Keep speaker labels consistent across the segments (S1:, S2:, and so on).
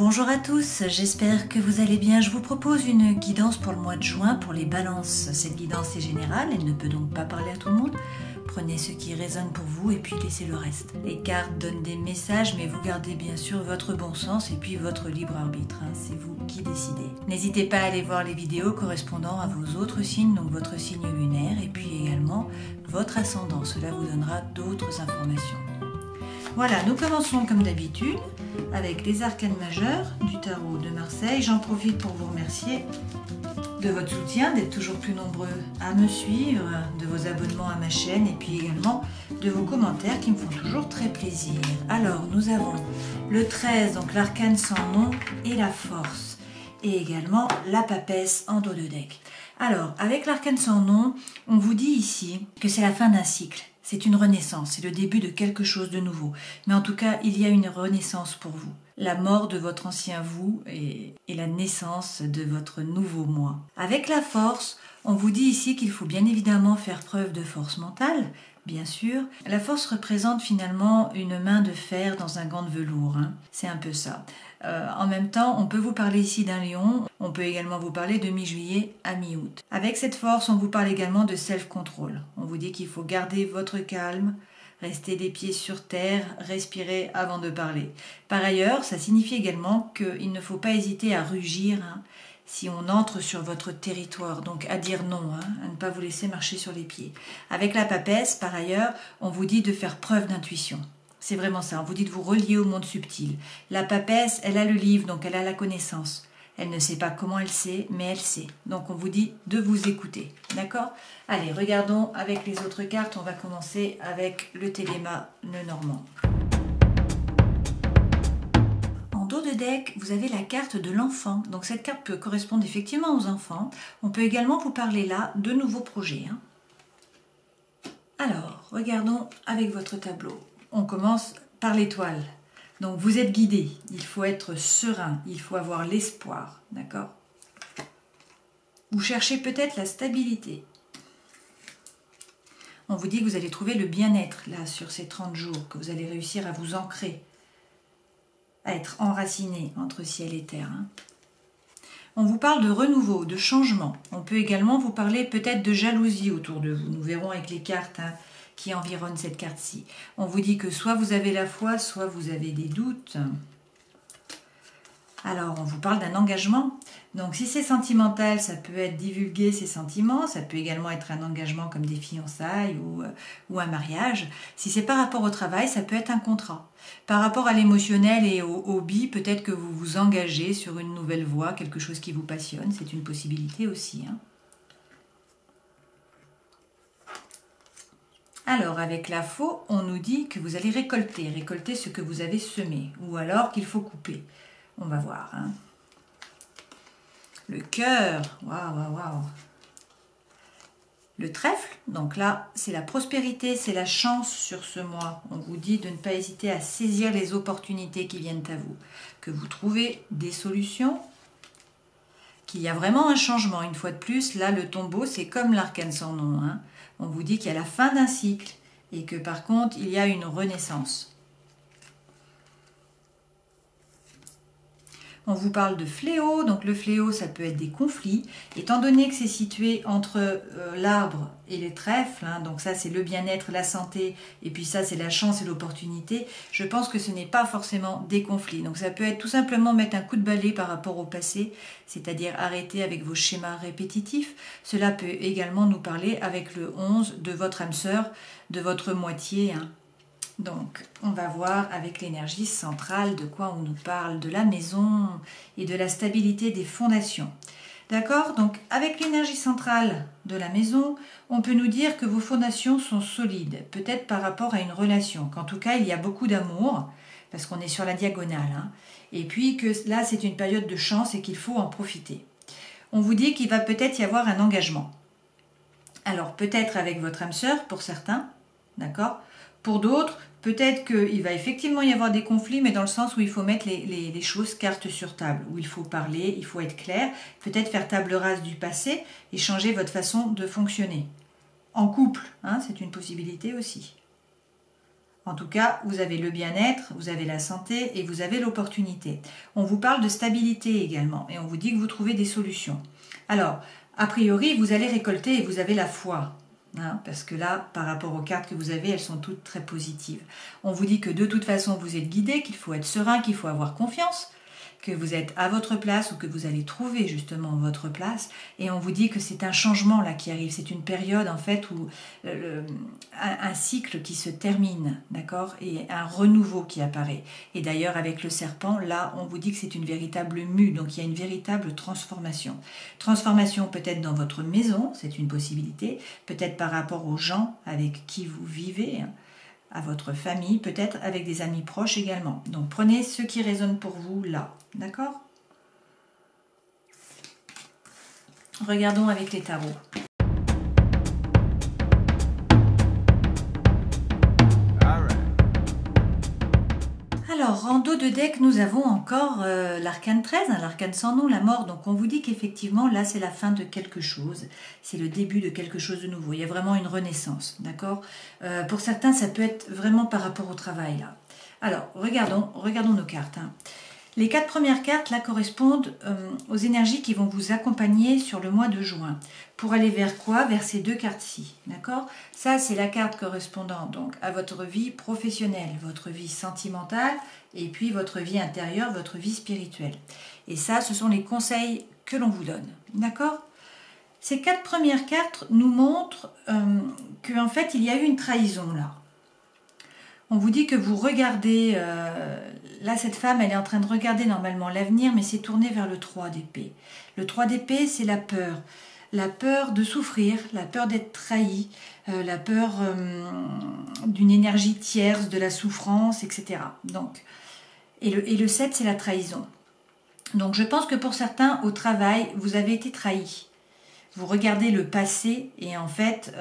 S1: Bonjour à tous, j'espère que vous allez bien. Je vous propose une guidance pour le mois de juin pour les balances. Cette guidance est générale, elle ne peut donc pas parler à tout le monde. Prenez ce qui résonne pour vous et puis laissez le reste. Les cartes donnent des messages, mais vous gardez bien sûr votre bon sens et puis votre libre arbitre. C'est vous qui décidez. N'hésitez pas à aller voir les vidéos correspondant à vos autres signes, donc votre signe lunaire et puis également votre ascendant. Cela vous donnera d'autres informations. Voilà, nous commençons comme d'habitude avec les arcanes majeurs du tarot de Marseille. J'en profite pour vous remercier de votre soutien, d'être toujours plus nombreux à me suivre, de vos abonnements à ma chaîne et puis également de vos commentaires qui me font toujours très plaisir. Alors, nous avons le 13, donc l'arcane sans nom et la force, et également la papesse en dos de deck. Alors, avec l'arcane sans nom, on vous dit ici que c'est la fin d'un cycle. C'est une renaissance, c'est le début de quelque chose de nouveau. Mais en tout cas, il y a une renaissance pour vous. La mort de votre ancien vous et la naissance de votre nouveau moi. Avec la force, on vous dit ici qu'il faut bien évidemment faire preuve de force mentale, bien sûr. La force représente finalement une main de fer dans un gant de velours. C'est un peu ça. En même temps, on peut vous parler ici d'un lion. On peut également vous parler de mi-juillet à mi-août. Avec cette force, on vous parle également de self-control. On vous dit qu'il faut garder votre calme, rester les pieds sur terre, respirer avant de parler. Par ailleurs, ça signifie également qu'il ne faut pas hésiter à rugir si on entre sur votre territoire, donc à dire non, à ne pas vous laisser marcher sur les pieds. Avec la papesse, par ailleurs, on vous dit de faire preuve d'intuition. C'est vraiment ça, on vous dit de vous relier au monde subtil. La papesse, elle a le livre, donc elle a la connaissance. Elle ne sait pas comment elle sait, mais elle sait. Donc on vous dit de vous écouter, d'accord? Allez, regardons avec les autres cartes. On va commencer avec le Téléma Lenormand. En dos de deck, vous avez la carte de l'enfant. Donc cette carte peut correspondre effectivement aux enfants. On peut également vous parler là de nouveaux projets. Alors, regardons avec votre tableau. On commence par l'étoile. Donc vous êtes guidé, il faut être serein, il faut avoir l'espoir, d'accord? Vous cherchez peut-être la stabilité. On vous dit que vous allez trouver le bien-être là sur ces 30 jours, que vous allez réussir à vous ancrer, à être enraciné entre ciel et terre. On vous parle de renouveau, de changement. On peut également vous parler peut-être de jalousie autour de vous. Nous verrons avec les cartes qui environnent cette carte-ci. On vous dit que soit vous avez la foi, soit vous avez des doutes. Alors, on vous parle d'un engagement. Donc, si c'est sentimental, ça peut être divulguer ses sentiments. Ça peut également être un engagement comme des fiançailles ou un mariage. Si c'est par rapport au travail, ça peut être un contrat. Par rapport à l'émotionnel et au hobby, peut-être que vous vous engagez sur une nouvelle voie, quelque chose qui vous passionne. C'est une possibilité aussi. Alors, avec la faux, on nous dit que vous allez récolter ce que vous avez semé, ou alors qu'il faut couper. On va voir. Le cœur, waouh. Le trèfle, donc là, c'est la prospérité, c'est la chance sur ce mois. On vous dit de ne pas hésiter à saisir les opportunités qui viennent à vous, que vous trouvez des solutions, qu'il y a vraiment un changement. Une fois de plus, là, le tombeau, c'est comme l'arcane sans nom. On vous dit qu'il y a la fin d'un cycle et que par contre, il y a une renaissance. On vous parle de fléau, donc le fléau, ça peut être des conflits. Étant donné que c'est situé entre l'arbre et les trèfles, donc ça c'est le bien-être, la santé, et puis ça c'est la chance et l'opportunité, je pense que ce n'est pas forcément des conflits. Donc ça peut être tout simplement mettre un coup de balai par rapport au passé, c'est-à-dire arrêter avec vos schémas répétitifs. Cela peut également nous parler avec le 11 de votre âme sœur, de votre moitié. Donc, on va voir avec l'énergie centrale de quoi on nous parle, de la maison et de la stabilité des fondations. D'accord? Donc, avec l'énergie centrale de la maison, on peut nous dire que vos fondations sont solides, peut-être par rapport à une relation, qu'en tout cas, il y a beaucoup d'amour, parce qu'on est sur la diagonale, et puis que là, c'est une période de chance et qu'il faut en profiter. On vous dit qu'il va peut-être y avoir un engagement. Alors, peut-être avec votre âme sœur, pour certains, d'accord? Pour d'autres, peut-être qu'il va effectivement y avoir des conflits, mais dans le sens où il faut mettre les choses cartes sur table, où il faut parler, il faut être clair, peut-être faire table rase du passé et changer votre façon de fonctionner. En couple, c'est une possibilité aussi. En tout cas, vous avez le bien-être, vous avez la santé et vous avez l'opportunité. On vous parle de stabilité également et on vous dit que vous trouvez des solutions. Alors, a priori, vous allez récolter et vous avez la foi. Hein, parce que là, par rapport aux cartes que vous avez, elles sont toutes très positives. On vous dit que de toute façon, vous êtes guidé, qu'il faut être serein, qu'il faut avoir confiance, que vous êtes à votre place ou que vous allez trouver justement votre place. Et on vous dit que c'est un changement là qui arrive. C'est une période en fait où un cycle qui se termine, d'accord, et un renouveau qui apparaît. Et d'ailleurs avec le serpent, là, on vous dit que c'est une véritable mue. Donc il y a une véritable transformation. Transformation peut-être dans votre maison, c'est une possibilité. Peut-être par rapport aux gens avec qui vous vivez, à votre famille, peut-être avec des amis proches également. Donc prenez ce qui résonne pour vous là, d'accord? Regardons avec les tarots. Alors, en dos de deck, nous avons encore l'arcane 13, hein, l'arcane sans nom, la mort. Donc on vous dit qu'effectivement, là, c'est la fin de quelque chose. C'est le début de quelque chose de nouveau. Il y a vraiment une renaissance, d'accord? Pour certains, ça peut être vraiment par rapport au travail, là. Alors, regardons nos cartes. Hein. Les 4 premières cartes, là, correspondent aux énergies qui vont vous accompagner sur le mois de juin. Pour aller vers quoi? Vers ces 2 cartes-ci, d'accord? Ça, c'est la carte correspondant donc à votre vie professionnelle, votre vie sentimentale, et puis votre vie intérieure, votre vie spirituelle. Et ça, ce sont les conseils que l'on vous donne, d'accord? Ces 4 premières cartes nous montrent qu'en fait, il y a eu une trahison, là. On vous dit que vous regardez, là cette femme elle est en train de regarder normalement l'avenir mais c'est tourné vers le 3 d'épée. Le 3 d'épée c'est la peur de souffrir, la peur d'être trahi, la peur d'une énergie tierce, de la souffrance, etc. Donc, et le 7 c'est la trahison. Donc je pense que pour certains au travail vous avez été trahi. Vous regardez le passé et en fait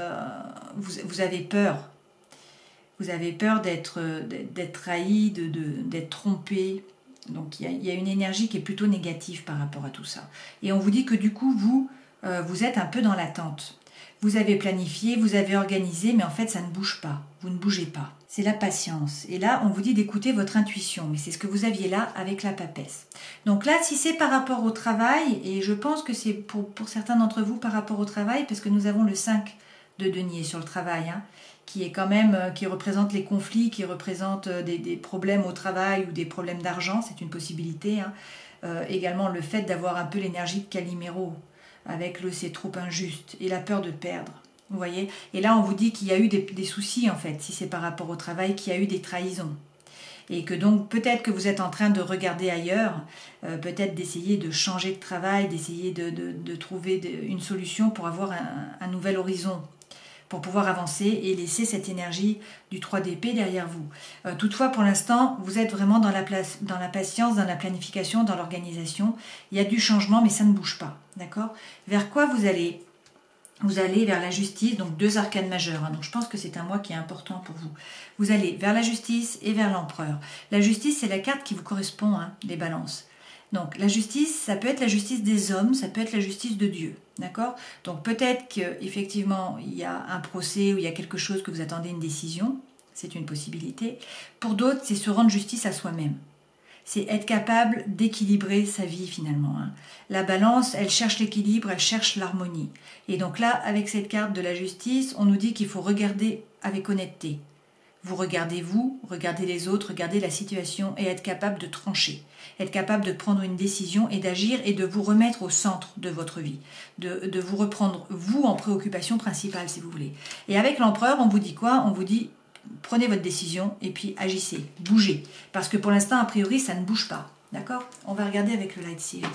S1: vous avez peur. Vous avez peur d'être trahi, d'être trompé. Donc il y a une énergie qui est plutôt négative par rapport à tout ça. Et on vous dit que du coup, vous êtes un peu dans l'attente. Vous avez planifié, vous avez organisé, mais en fait, ça ne bouge pas. Vous ne bougez pas. C'est la patience. Et là, on vous dit d'écouter votre intuition. Mais c'est ce que vous aviez là avec la papesse. Donc là, si c'est par rapport au travail, et je pense que c'est pour certains d'entre vous par rapport au travail, parce que nous avons le 5 de denier sur le travail, hein, qui est quand même, qui représente les conflits, qui représente des problèmes au travail ou des problèmes d'argent, c'est une possibilité. Hein. Également le fait d'avoir un peu l'énergie de Calimero, avec le c'est trop injuste, et la peur de perdre. Vous voyez? Et là on vous dit qu'il y a eu des soucis en fait, si c'est par rapport au travail, qu'il y a eu des trahisons. Et que donc peut-être que vous êtes en train de regarder ailleurs, peut-être d'essayer de changer de travail, d'essayer de trouver une solution pour avoir un nouvel horizon, pour pouvoir avancer et laisser cette énergie du 3 d'épée derrière vous. Toutefois, pour l'instant, vous êtes vraiment dans la patience, dans la planification, dans l'organisation. Il y a du changement, mais ça ne bouge pas. D'accord? Vers quoi vous allez? Vous allez vers la justice, donc 2 arcanes majeurs. Hein, donc je pense que c'est un mois qui est important pour vous. Vous allez vers la justice et vers l'empereur. La justice, c'est la carte qui vous correspond, hein, des balances. Donc la justice, ça peut être la justice des hommes, ça peut être la justice de Dieu, d'accord? Donc peut-être qu'effectivement, il y a un procès ou il y a quelque chose que vous attendez une décision, c'est une possibilité. Pour d'autres, c'est se rendre justice à soi-même. C'est être capable d'équilibrer sa vie finalement. Hein. La balance, elle cherche l'équilibre, elle cherche l'harmonie. Et donc là, avec cette carte de la justice, on nous dit qu'il faut regarder avec honnêteté. Vous, regardez les autres, regardez la situation et être capable de trancher, être capable de prendre une décision et d'agir et de vous remettre au centre de votre vie, de vous reprendre vous en préoccupation principale si vous voulez. Et avec l'empereur, on vous dit quoi? On vous dit prenez votre décision et puis agissez, bougez. Parce que pour l'instant, a priori, ça ne bouge pas. D'accord? On va regarder avec le Light Seals.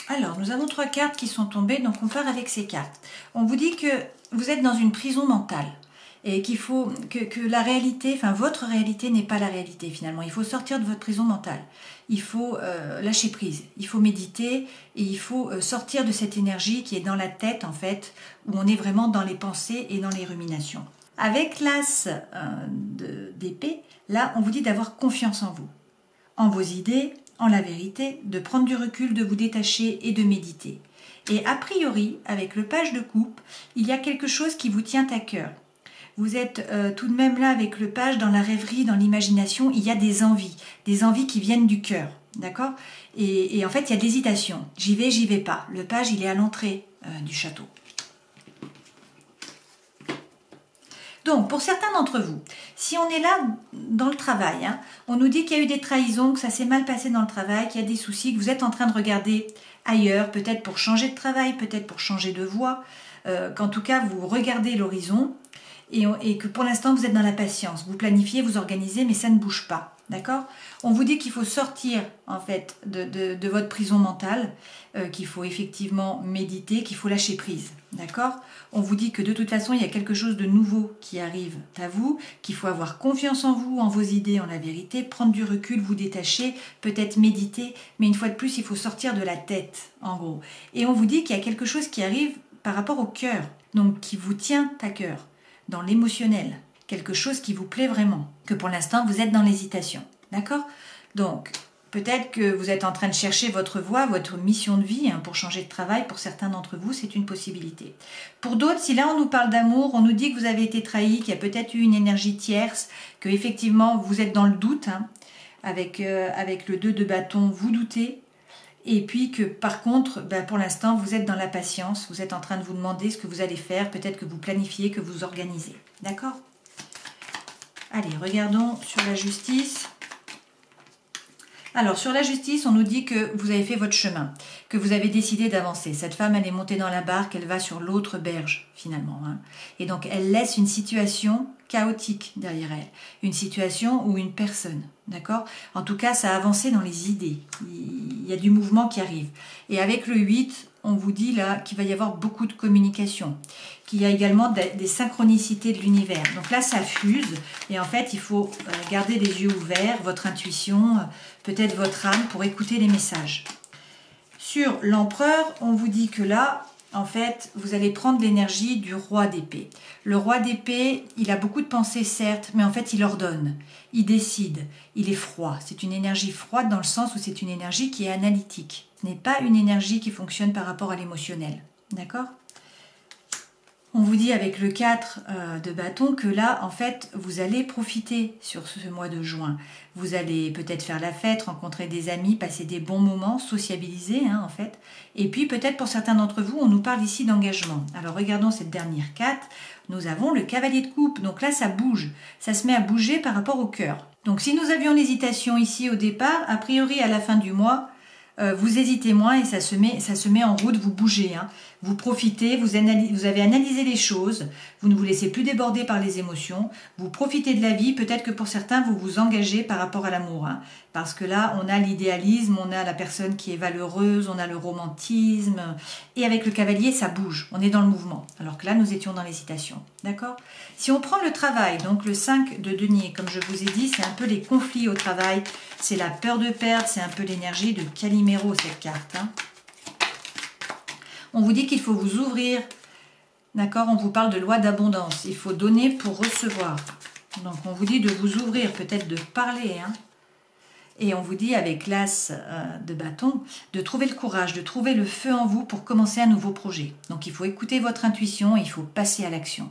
S1: Alors, nous avons 3 cartes qui sont tombées, donc on part avec ces cartes. On vous dit que vous êtes dans une prison mentale et qu'il faut que la réalité, enfin votre réalité n'est pas la réalité finalement. Il faut sortir de votre prison mentale. Il faut lâcher prise, il faut méditer et il faut sortir de cette énergie qui est dans la tête en fait, où on est vraiment dans les pensées et dans les ruminations. Avec l'as d'épée, là, on vous dit d'avoir confiance en vous, en vos idées, en la vérité, de prendre du recul, de vous détacher et de méditer. Et a priori, avec le page de coupe, il y a quelque chose qui vous tient à cœur. Vous êtes tout de même là avec le page dans la rêverie, dans l'imagination, il y a des envies qui viennent du cœur, d'accord, et en fait, il y a de l'hésitation. J'y vais pas. Le page, il est à l'entrée du château. Donc, pour certains d'entre vous, si on est là dans le travail, hein, on nous dit qu'il y a eu des trahisons, que ça s'est mal passé dans le travail, qu'il y a des soucis, que vous êtes en train de regarder ailleurs, peut-être pour changer de travail, peut-être pour changer de voie, qu'en tout cas, vous regardez l'horizon et que pour l'instant, vous êtes dans la patience. Vous planifiez, vous organisez, mais ça ne bouge pas. D'accord? On vous dit qu'il faut sortir en fait de votre prison mentale, qu'il faut effectivement méditer, qu'il faut lâcher prise. D'accord? On vous dit que de toute façon, il y a quelque chose de nouveau qui arrive à vous, qu'il faut avoir confiance en vous, en vos idées, en la vérité, prendre du recul, vous détacher, peut-être méditer, mais une fois de plus, il faut sortir de la tête, en gros. Et on vous dit qu'il y a quelque chose qui arrive par rapport au cœur, donc qui vous tient à cœur, dans l'émotionnel, quelque chose qui vous plaît vraiment, que pour l'instant, vous êtes dans l'hésitation. D'accord? Donc, peut-être que vous êtes en train de chercher votre voie, votre mission de vie, hein, pour changer de travail. Pour certains d'entre vous, c'est une possibilité. Pour d'autres, si là on nous parle d'amour, on nous dit que vous avez été trahi, qu'il y a peut-être eu une énergie tierce, que effectivement vous êtes dans le doute, hein, avec le 2 de bâton, vous doutez, et puis que par contre, pour l'instant, vous êtes dans la patience, vous êtes en train de vous demander ce que vous allez faire, peut-être que vous planifiez, que vous organisez. D'accord? Allez, regardons sur la justice. Alors, sur la justice, on nous dit que vous avez fait votre chemin, que vous avez décidé d'avancer. Cette femme, elle est montée dans la barque, elle va sur l'autre berge, finalement. Hein. Et donc, elle laisse une situation chaotique derrière elle. Une situation ou une personne, d'accord? En tout cas, ça a avancé dans les idées. Il y a du mouvement qui arrive. Et avec le 8, on vous dit là qu'il va y avoir beaucoup de communication, qu'il y a également des synchronicités de l'univers. Donc là, ça fuse et en fait, il faut garder les yeux ouverts, votre intuition, peut-être votre âme pour écouter les messages. Sur l'empereur, on vous dit que là, en fait, vous allez prendre l'énergie du roi d'épée. Le roi d'épée, il a beaucoup de pensées, certes, mais en fait, il ordonne, il décide, il est froid. C'est une énergie froide dans le sens où c'est une énergie qui est analytique. Ce n'est pas une énergie qui fonctionne par rapport à l'émotionnel. D'accord? On vous dit avec le 4 de bâton que là, en fait, vous allez profiter sur ce mois de juin. Vous allez peut-être faire la fête, rencontrer des amis, passer des bons moments, sociabiliser, hein, en fait. Et puis, peut-être pour certains d'entre vous, on nous parle ici d'engagement. Alors, regardons cette dernière carte. Nous avons le cavalier de coupe. Donc là, ça bouge. Ça se met à bouger par rapport au cœur. Donc, si nous avions l'hésitation ici au départ, a priori, à la fin du mois, vous hésitez moins et ça se met en route, vous bougez. Hein. Vous profitez, vous avez analysé les choses, vous ne vous laissez plus déborder par les émotions, vous profitez de la vie, peut-être que pour certains, vous vous engagez par rapport à l'amour. Hein. Parce que là, on a l'idéalisme, on a la personne qui est valeureuse, on a le romantisme. Et avec le cavalier, ça bouge, on est dans le mouvement. Alors que là, nous étions dans l'hésitation. D'accord? Si on prend le travail, donc le 5 de denier, comme je vous ai dit, c'est un peu les conflits au travail, c'est la peur de perdre, c'est un peu l'énergie de Calimero, cette carte. Hein. On vous dit qu'il faut vous ouvrir, d'accord? On vous parle de loi d'abondance, il faut donner pour recevoir. Donc on vous dit de vous ouvrir, peut-être de parler, hein? Et on vous dit avec l'as de bâton, de trouver le courage, de trouver le feu en vous pour commencer un nouveau projet. Donc il faut écouter votre intuition et il faut passer à l'action.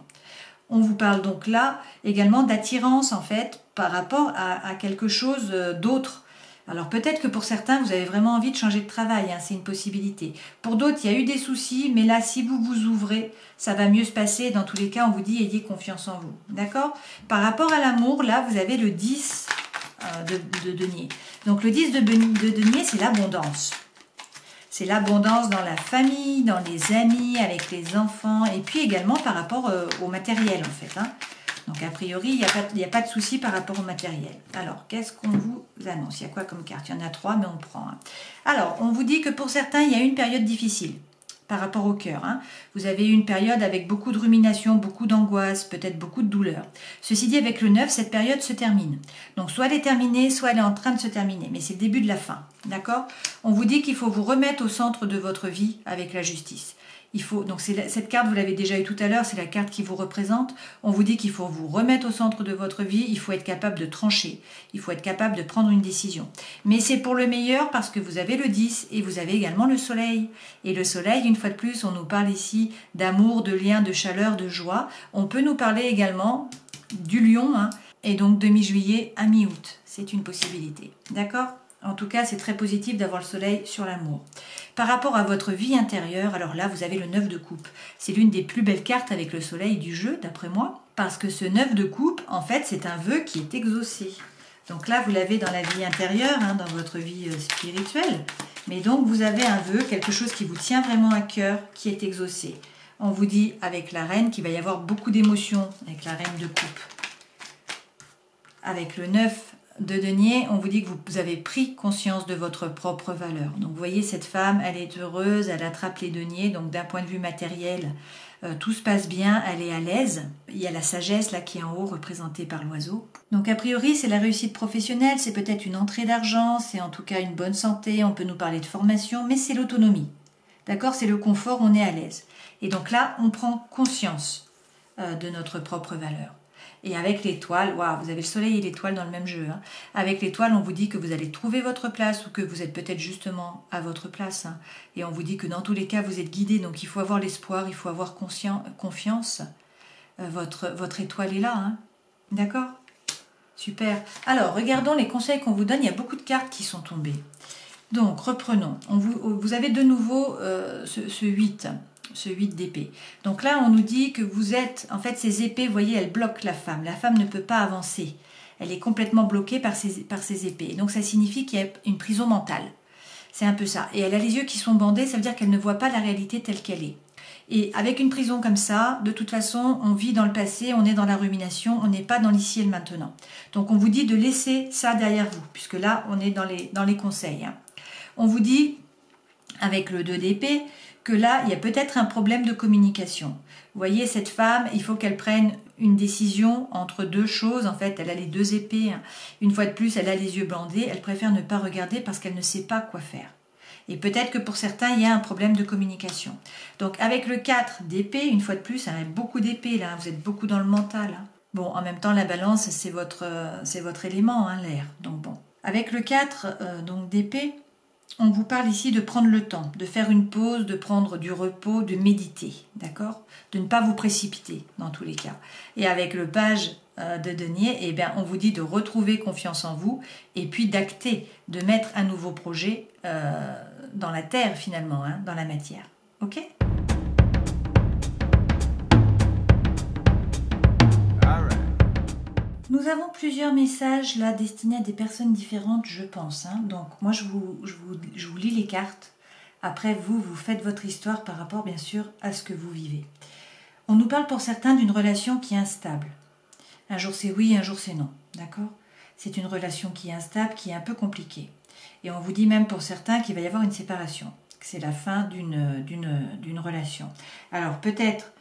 S1: On vous parle donc là également d'attirance en fait par rapport à quelque chose d'autre. Alors peut-être que pour certains, vous avez vraiment envie de changer de travail, hein, c'est une possibilité. Pour d'autres, il y a eu des soucis, mais là, si vous vous ouvrez, ça va mieux se passer. Dans tous les cas, on vous dit, ayez confiance en vous. D'accord? Par rapport à l'amour, là, vous avez le 10 de denier. Donc le 10 de denier, c'est l'abondance. C'est l'abondance dans la famille, dans les amis, avec les enfants, et puis également par rapport au matériel, en fait. Hein. Donc, a priori, il n'y a pas de souci par rapport au matériel. Alors, qu'est-ce qu'on vous annonce? Il y a quoi comme carte? Il y en a 3, mais on prend. Hein. Alors, on vous dit que pour certains, il y a une période difficile par rapport au cœur. Hein. Vous avez eu une période avec beaucoup de rumination, beaucoup d'angoisse, peut-être beaucoup de douleur. Ceci dit, avec le 9, cette période se termine. Donc, soit elle est terminée, soit elle est en train de se terminer. Mais c'est le début de la fin. D'accord? On vous dit qu'il faut vous remettre au centre de votre vie avec la justice. Donc cette carte, vous l'avez déjà eu tout à l'heure, c'est la carte qui vous représente. On vous dit qu'il faut vous remettre au centre de votre vie, il faut être capable de trancher, il faut être capable de prendre une décision. Mais c'est pour le meilleur parce que vous avez le 10 et vous avez également le soleil. Et le soleil, une fois de plus, on nous parle ici d'amour, de lien, de chaleur, de joie. On peut nous parler également du lion, hein, et donc de mi-juillet à mi-août. C'est une possibilité. D'accord ? En tout cas, c'est très positif d'avoir le soleil sur l'amour. Par rapport à votre vie intérieure, alors là, vous avez le 9 de coupe. C'est l'une des plus belles cartes avec le soleil du jeu, d'après moi, parce que ce 9 de coupe, en fait, c'est un vœu qui est exaucé. Donc là, vous l'avez dans la vie intérieure, hein, dans votre vie spirituelle. Mais donc, vous avez un vœu, quelque chose qui vous tient vraiment à cœur, qui est exaucé. On vous dit avec la reine qu'il va y avoir beaucoup d'émotions avec la reine de coupe. Avec le 9 de denier, on vous dit que vous avez pris conscience de votre propre valeur. Donc vous voyez, cette femme, elle est heureuse, elle attrape les deniers, donc d'un point de vue matériel, tout se passe bien, elle est à l'aise. Il y a la sagesse là qui est en haut, représentée par l'oiseau. Donc a priori, c'est la réussite professionnelle, c'est peut-être une entrée d'argent, c'est en tout cas une bonne santé, on peut nous parler de formation, mais c'est l'autonomie. D'accord ? C'est le confort, on est à l'aise. Et donc là, on prend conscience de notre propre valeur. Et avec l'étoile, waouh, vous avez le soleil et l'étoile dans le même jeu. Hein. Avec l'étoile, on vous dit que vous allez trouver votre place ou que vous êtes peut-être justement à votre place. Hein. Et on vous dit que dans tous les cas, vous êtes guidé. Donc il faut avoir l'espoir, il faut avoir confiance. Votre étoile est là. Hein. D'accord ? Super. Alors, regardons les conseils qu'on vous donne. Il y a beaucoup de cartes qui sont tombées. Donc, reprenons. Vous avez de nouveau ce 8. Ce 8 d'épée. Donc là, on nous dit que vous êtes... En fait, ces épées, vous voyez, elles bloquent la femme. La femme ne peut pas avancer. Elle est complètement bloquée par ces épées. Donc ça signifie qu'il y a une prison mentale. C'est un peu ça. Et elle a les yeux qui sont bandés, ça veut dire qu'elle ne voit pas la réalité telle qu'elle est. Et avec une prison comme ça, de toute façon, on vit dans le passé, on est dans la rumination, on n'est pas dans l'ici et le maintenant. Donc on vous dit de laisser ça derrière vous, puisque là, on est dans les conseils. Hein. On vous dit, avec le 2 d'épée, que là, il y a peut-être un problème de communication. Vous voyez, cette femme, il faut qu'elle prenne une décision entre deux choses. En fait, elle a les 2 épées. Hein. Une fois de plus, elle a les yeux bandés. Elle préfère ne pas regarder parce qu'elle ne sait pas quoi faire. Et peut-être que pour certains, il y a un problème de communication. Donc, avec le 4 d'épée, une fois de plus, elle a beaucoup d'épées. Là, vous êtes beaucoup dans le mental. Hein. Bon, en même temps, la balance, c'est votre élément, hein, l'air. Donc, bon. Avec le 4 donc d'épée, on vous parle ici de prendre le temps, de faire une pause, de prendre du repos, de méditer, d'accord ? De ne pas vous précipiter dans tous les cas. Et avec le page de denier, eh bien, on vous dit de retrouver confiance en vous et puis d'acter, de mettre un nouveau projet dans la terre finalement, hein, dans la matière. Ok ? Nous avons plusieurs messages là destinés à des personnes différentes, je pense. Hein. Donc moi, je vous lis les cartes. Après, vous faites votre histoire par rapport, bien sûr, à ce que vous vivez. On nous parle pour certains d'une relation qui est instable. Un jour c'est oui, un jour c'est non. D'accord ? C'est une relation qui est instable, qui est un peu compliquée. Et on vous dit même pour certains qu'il va y avoir une séparation. Que c'est la fin d'une relation. Alors peut-être...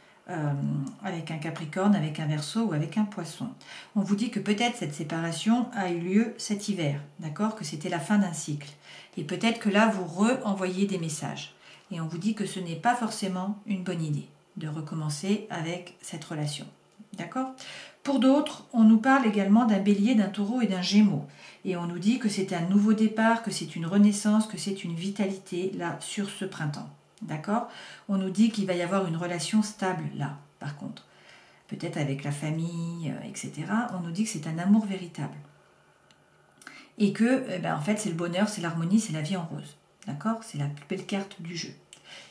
S1: avec un Capricorne, avec un Verseau ou avec un Poisson. On vous dit que peut-être cette séparation a eu lieu cet hiver, d'accord ? Que c'était la fin d'un cycle. Et peut-être que là, vous re-envoyez des messages. Et on vous dit que ce n'est pas forcément une bonne idée de recommencer avec cette relation, d'accord ? Pour d'autres, on nous parle également d'un Bélier, d'un Taureau et d'un Gémeaux. Et on nous dit que c'est un nouveau départ, que c'est une renaissance, que c'est une vitalité, là, sur ce printemps. D'accord ? On nous dit qu'il va y avoir une relation stable là, par contre. Peut-être avec la famille, etc. On nous dit que c'est un amour véritable. Et que, en fait, c'est le bonheur, c'est l'harmonie, c'est la vie en rose. D'accord ? C'est la plus belle carte du jeu.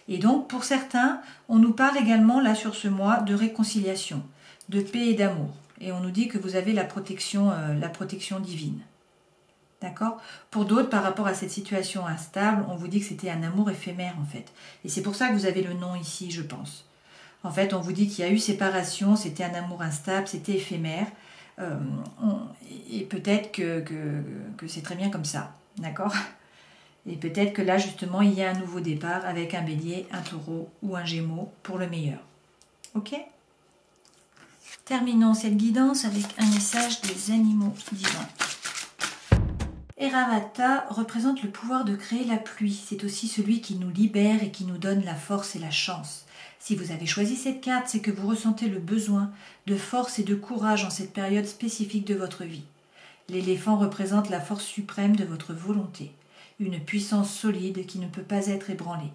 S1: Et donc, pour certains, on nous parle également, là, sur ce mois, de réconciliation, de paix et d'amour. Et on nous dit que vous avez la protection divine. D'accord ? Pour d'autres, par rapport à cette situation instable, on vous dit que c'était un amour éphémère en fait. Et c'est pour ça que vous avez le nom ici, je pense. En fait, on vous dit qu'il y a eu séparation, c'était un amour instable, c'était éphémère. Et peut-être que c'est très bien comme ça. D'accord ? Et peut-être que là, justement, il y a un nouveau départ avec un Bélier, un Taureau ou un Gémeaux pour le meilleur. Ok ? Terminons cette guidance avec un message des animaux divins. Airavata représente le pouvoir de créer la pluie. C'est aussi celui qui nous libère et qui nous donne la force et la chance. Si vous avez choisi cette carte, c'est que vous ressentez le besoin de force et de courage en cette période spécifique de votre vie. L'éléphant représente la force suprême de votre volonté, une puissance solide qui ne peut pas être ébranlée.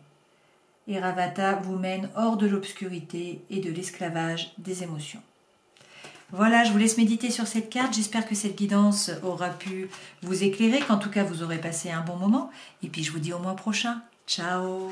S1: Airavata vous mène hors de l'obscurité et de l'esclavage des émotions. Voilà, je vous laisse méditer sur cette carte. J'espère que cette guidance aura pu vous éclairer, qu'en tout cas vous aurez passé un bon moment. Et puis je vous dis au mois prochain. Ciao!